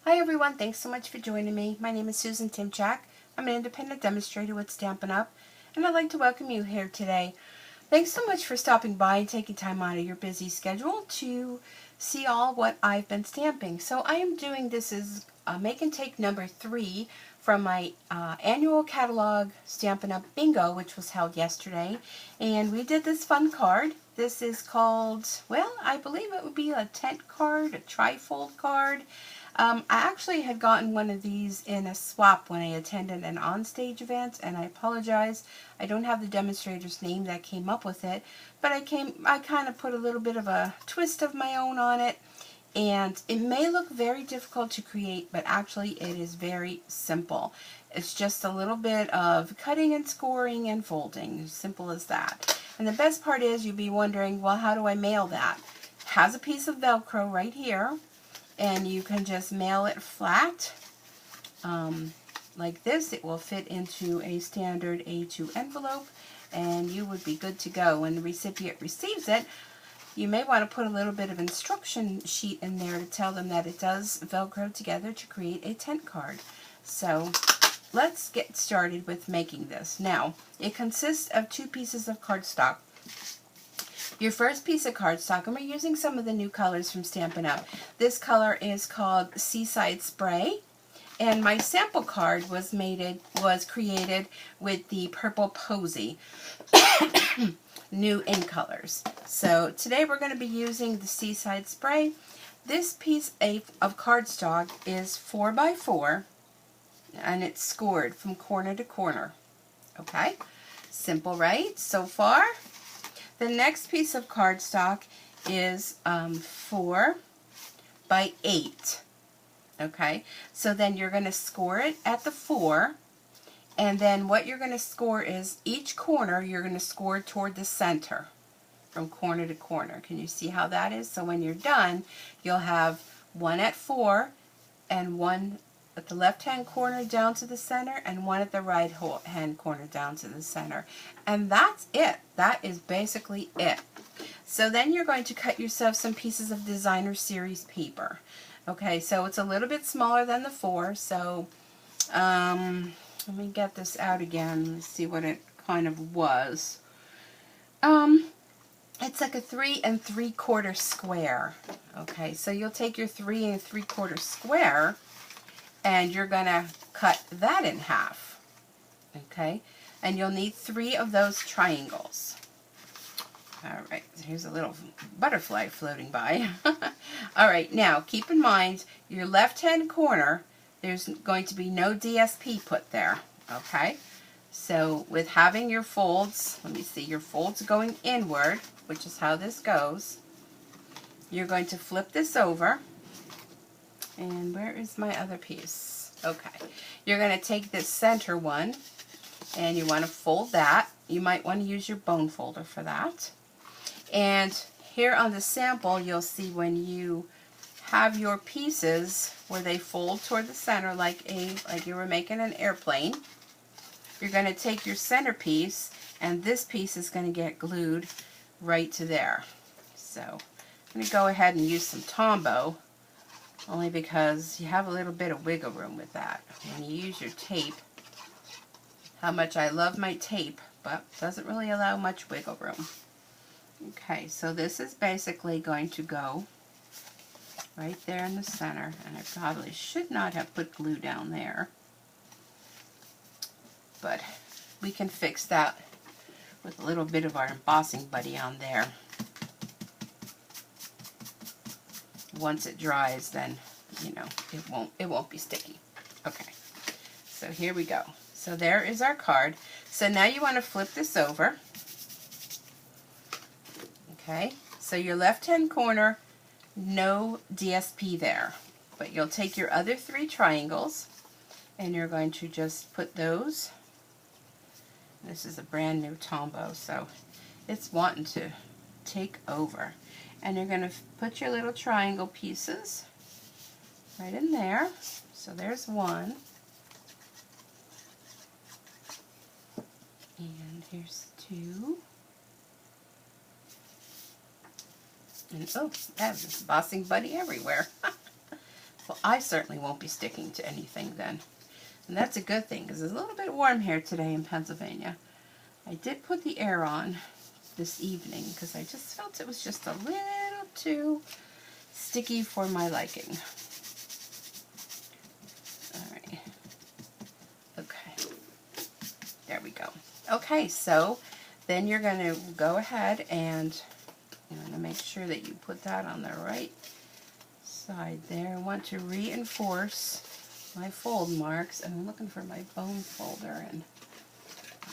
Hi everyone, thanks so much for joining me. My name is Susan Timchak. I'm an independent demonstrator with Stampin' Up, and I'd like to welcome you here today. Thanks so much for stopping by and taking time out of your busy schedule to see all what I've been stamping. So I am doing this as make and take number 3 from my annual catalog Stampin' Up Bingo, which was held yesterday. And we did this fun card. This is called, well, I believe it would be a tent card, a trifold card. I actually had gotten one of these in a swap when I attended an onstage event, and I apologize. I don't have the demonstrator's name that came up with it, but I kind of put a little bit of a twist of my own on it, and it may look very difficult to create, but actually it is very simple. It's just a little bit of cutting and scoring and folding, as simple as that. And the best part is you'll be wondering, well, how do I mail that? It has a piece of Velcro right here, and you can just mail it flat like this. It will fit into a standard A2 envelope, and you would be good to go. When the recipient receives it, you may want to put a little bit of instruction sheet in there to tell them that it does Velcro together to create a tent card. So let's get started with making this. Now, it consists of 2 pieces of cardstock. Your first piece of cardstock, and we're using some of the new colors from Stampin' Up. This color is called Seaside Spray, and my sample card was created with the Purple Posy new in colors. So today we're going to be using the Seaside Spray. This piece of cardstock is 4x4, and it's scored from corner to corner. Okay, simple, right? So far. The next piece of cardstock is 4 by 8. Okay, so then you're going to score it at the 4, and then what you're going to score is each corner you're going to score toward the center from corner to corner. Can you see how that is? So when you're done, you'll have one at 4 and one at the left-hand corner down to the center, and one at the right-hand corner down to the center. And that's it. That is basically it. So then you're going to cut yourself some pieces of designer series paper. Okay, so it's a little bit smaller than the 4, so let me get this out again and see what it kind of was. It's like a 3 3/4 square. Okay, so you'll take your 3 3/4 square, and you're going to cut that in half, okay? And you'll need 3 of those triangles. All right, here's a little butterfly floating by. All right, now keep in mind your left-hand corner, there's going to be no DSP put there, okay? So with having your folds, let me see, your folds going inward, which is how this goes, you're going to flip this over. And where is my other piece? Okay. You're going to take this center one, and you want to fold that. You might want to use your bone folder for that. And here on the sample, you'll see when you have your pieces where they fold toward the center like you were making an airplane, you're going to take your center piece, and this piece is going to get glued right to there. So I'm going to go ahead and use some Tombow, only because you have a little bit of wiggle room with that. When you use your tape, how much I love my tape, but doesn't really allow much wiggle room. Okay, so this is basically going to go right there in the center, and I probably should not have put glue down there, but we can fix that with a little bit of our embossing buddy on there. Once it dries, then you know it won't be sticky. Okay, so here we go. So there is our card. So now you want to flip this over. Okay, so your left-hand corner, no DSP there, but you'll take your other 3 triangles, and you're going to just put those. This is a brand new Tombow, so it's wanting to take over. And you're going to put your little triangle pieces right in there. So there's one. And here's 2. And oh, I have this embossing buddy everywhere. Well, I certainly won't be sticking to anything then. And that's a good thing because it's a little bit warm here today in Pennsylvania. I did put the air on this evening because I just felt it was just a little too sticky for my liking. Alright. Okay. There we go. Okay, so then you're going to go ahead and you want to make sure that you put that on the right side there. I want to reinforce my fold marks, and I'm looking for my bone folder, and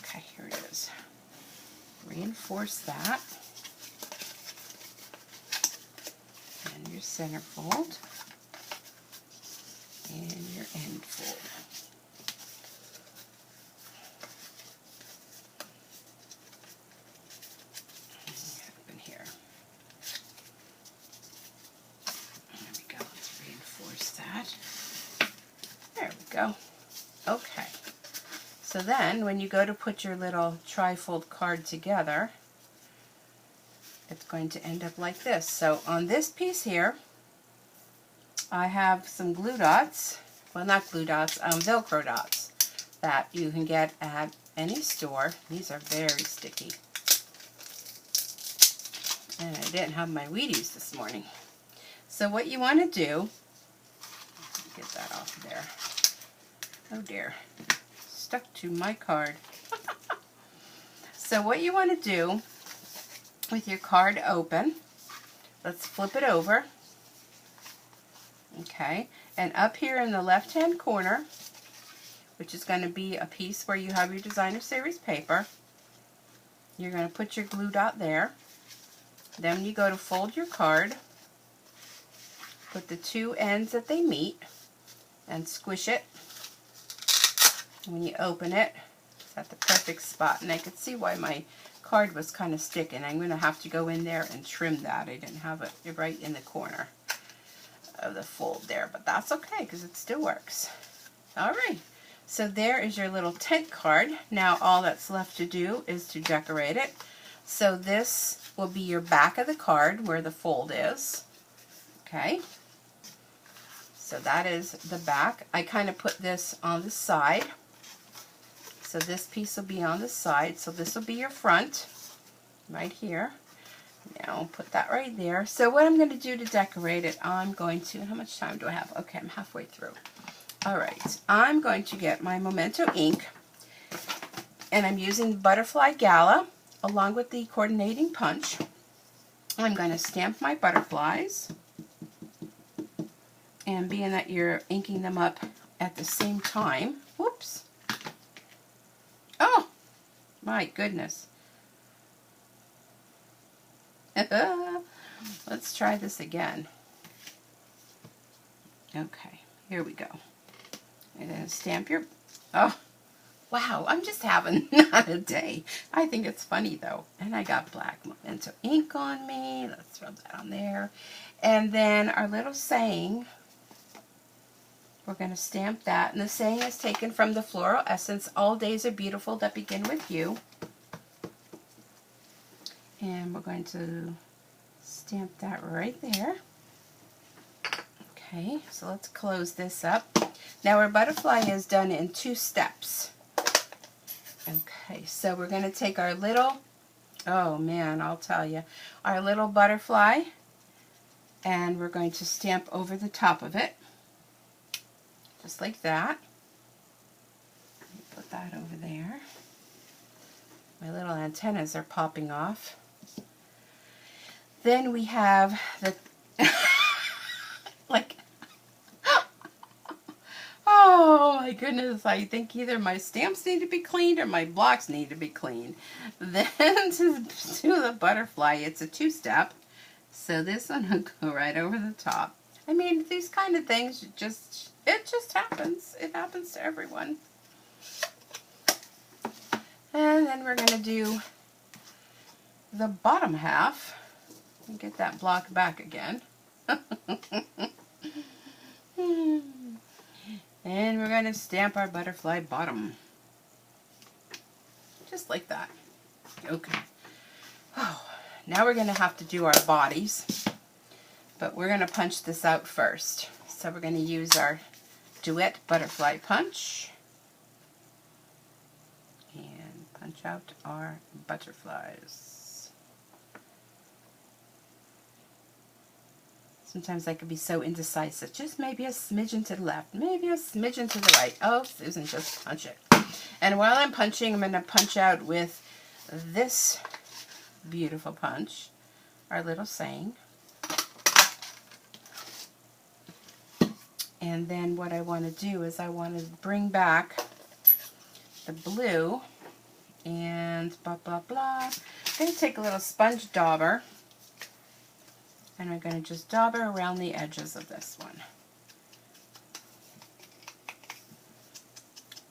okay, here it is. Reinforce that, and your center fold, and your end fold. Open here. There we go. Let's reinforce that. There we go. Okay. So then, when you go to put your little trifold card together, it's going to end up like this. So on this piece here, I have some glue dots, well not glue dots, Velcro dots that you can get at any store. These are very sticky. And I didn't have my Wheaties this morning. So what you want to do, get that off there. Oh dear. Stuck to my card. So what you want to do with your card open, let's flip it over. Okay, and up here in the left hand corner, which is going to be a piece where you have your designer series paper, you're going to put your glue dot there. Then you go to fold your card, put the two ends that they meet, and squish it. When you open it, it's at the perfect spot, and I could see why my card was kind of sticking. I'm going to have to go in there and trim that. I didn't have it right in the corner of the fold there, but that's okay because it still works. Alright, so there is your little tent card. Now all that's left to do is to decorate it. So this will be your back of the card where the fold is. Okay, so that is the back. I kind of put this on the side. So this piece will be on the side. So this will be your front, right here. Now I'll put that right there. So what I'm going to do to decorate it, I'm going to, how much time do I have? Okay, I'm halfway through. Alright, I'm going to get my Memento ink, and I'm using Butterfly Gala along with the coordinating punch. I'm going to stamp my butterflies, and being that you're inking them up at the same time, whoops. Oh, my goodness. Let's try this again. Okay, here we go. And then stamp your, oh, wow, I'm just having not a day. I think it's funny though. And I got black Memento ink on me. Let's rub that on there. And then our little saying, we're going to stamp that. And the saying is taken from the Floral Essence, all days are beautiful that begin with you. And we're going to stamp that right there. Okay, so let's close this up. Now our butterfly is done in 2 steps. Okay, so we're going to take our little, oh man, I'll tell you, our little butterfly, and we're going to stamp over the top of it, just like that. Put that over there. My little antennas are popping off. Then we have the, like, oh my goodness, I think either my stamps need to be cleaned or my blocks need to be cleaned. Then to the butterfly, it's a 2-step. So this one will go right over the top. I mean, these kind of things, it just happens. It happens to everyone. And then we're going to do the bottom half. And get that block back again. And we're going to stamp our butterfly bottom. Just like that. Okay. Oh, now we're going to have to do our bodies. But we're going to punch this out first. So we're going to use our Duet Butterfly Punch and punch out our butterflies. Sometimes I could be so indecisive. Just maybe a smidgen to the left, maybe a smidgen to the right. Oh, Susan, just punch it. And while I'm punching, I'm going to punch out with this beautiful punch, our little saying. And then what I want to do is I want to bring back the blue and blah, blah, blah. I'm going to take a little sponge dauber and I'm going to just dauber around the edges of this one.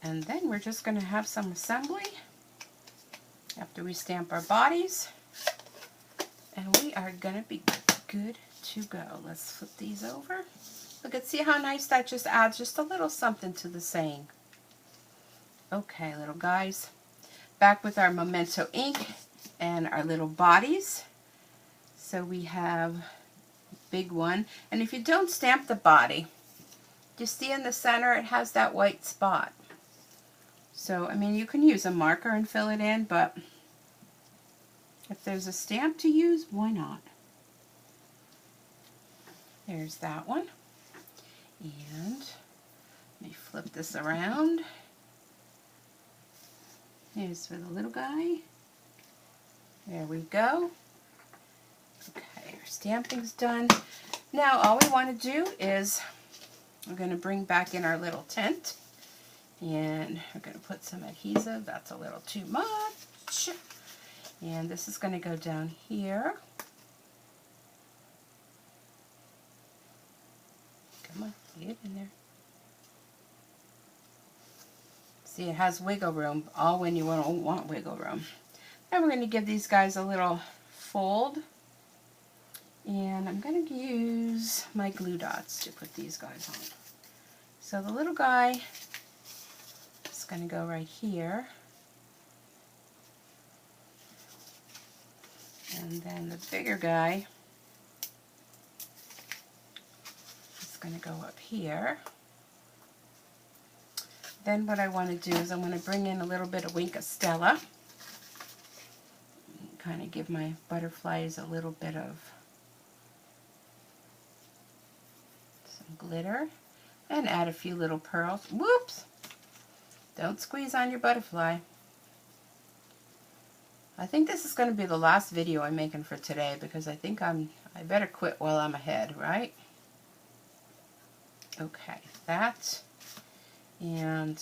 And then we're just going to have some assembly after we stamp our bodies. And we are going to be good to go. Let's flip these over. Look at, see how nice that just adds just a little something to the saying. Okay, little guys. Back with our Memento ink and our little bodies. So we have big one. And if you don't stamp the body, you see in the center it has that white spot. So, I mean, you can use a marker and fill it in, but if there's a stamp to use, why not? There's that one. And let me flip this around. Here's for the little guy. There we go. Okay, our stamping's done. Now all we want to do is we're going to bring back in our little tent. And we're going to put some adhesive. That's a little too much. And this is going to go down here. Come on, get in there. See, it has wiggle room, all when you don't want wiggle room. Now we're going to give these guys a little fold. And I'm going to use my glue dots to put these guys on. So the little guy is going to go right here. And then the bigger guy is going to go up here. Then what I want to do is I'm going to bring in a little bit of Wink of Stella. Kind of give my butterflies a little bit of some glitter. And add a few little pearls. Whoops! Don't squeeze on your butterfly. I think this is going to be the last video I'm making for today because I think I better quit while I'm ahead, right? Okay, that. And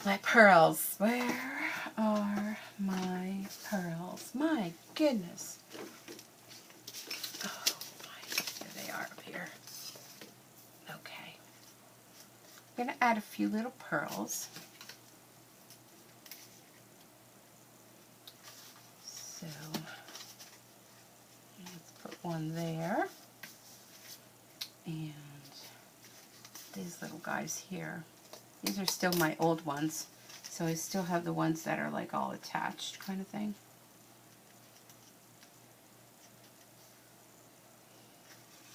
my pearls. Where are my pearls? My goodness. Oh my, there they are up here. Okay. I'm going to add a few little pearls. So, let's put one there. And these little guys here. These are still my old ones. So I still have the ones that are like all attached kind of thing.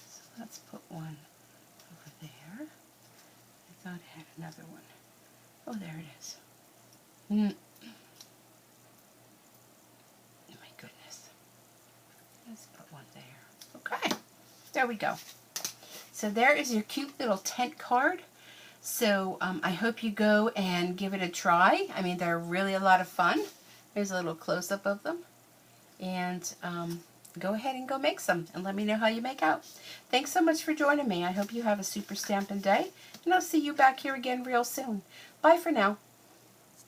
So let's put one over there. I thought I had another one. Oh, there it is. My goodness. Let's put one there. Okay, there we go. So there is your cute little tent card. So I hope you go and give it a try. I mean, they're really a lot of fun. There's a little close-up of them. And go ahead and go make some and let me know how you make out. Thanks so much for joining me. I hope you have a super Stampin' day. And I'll see you back here again real soon. Bye for now.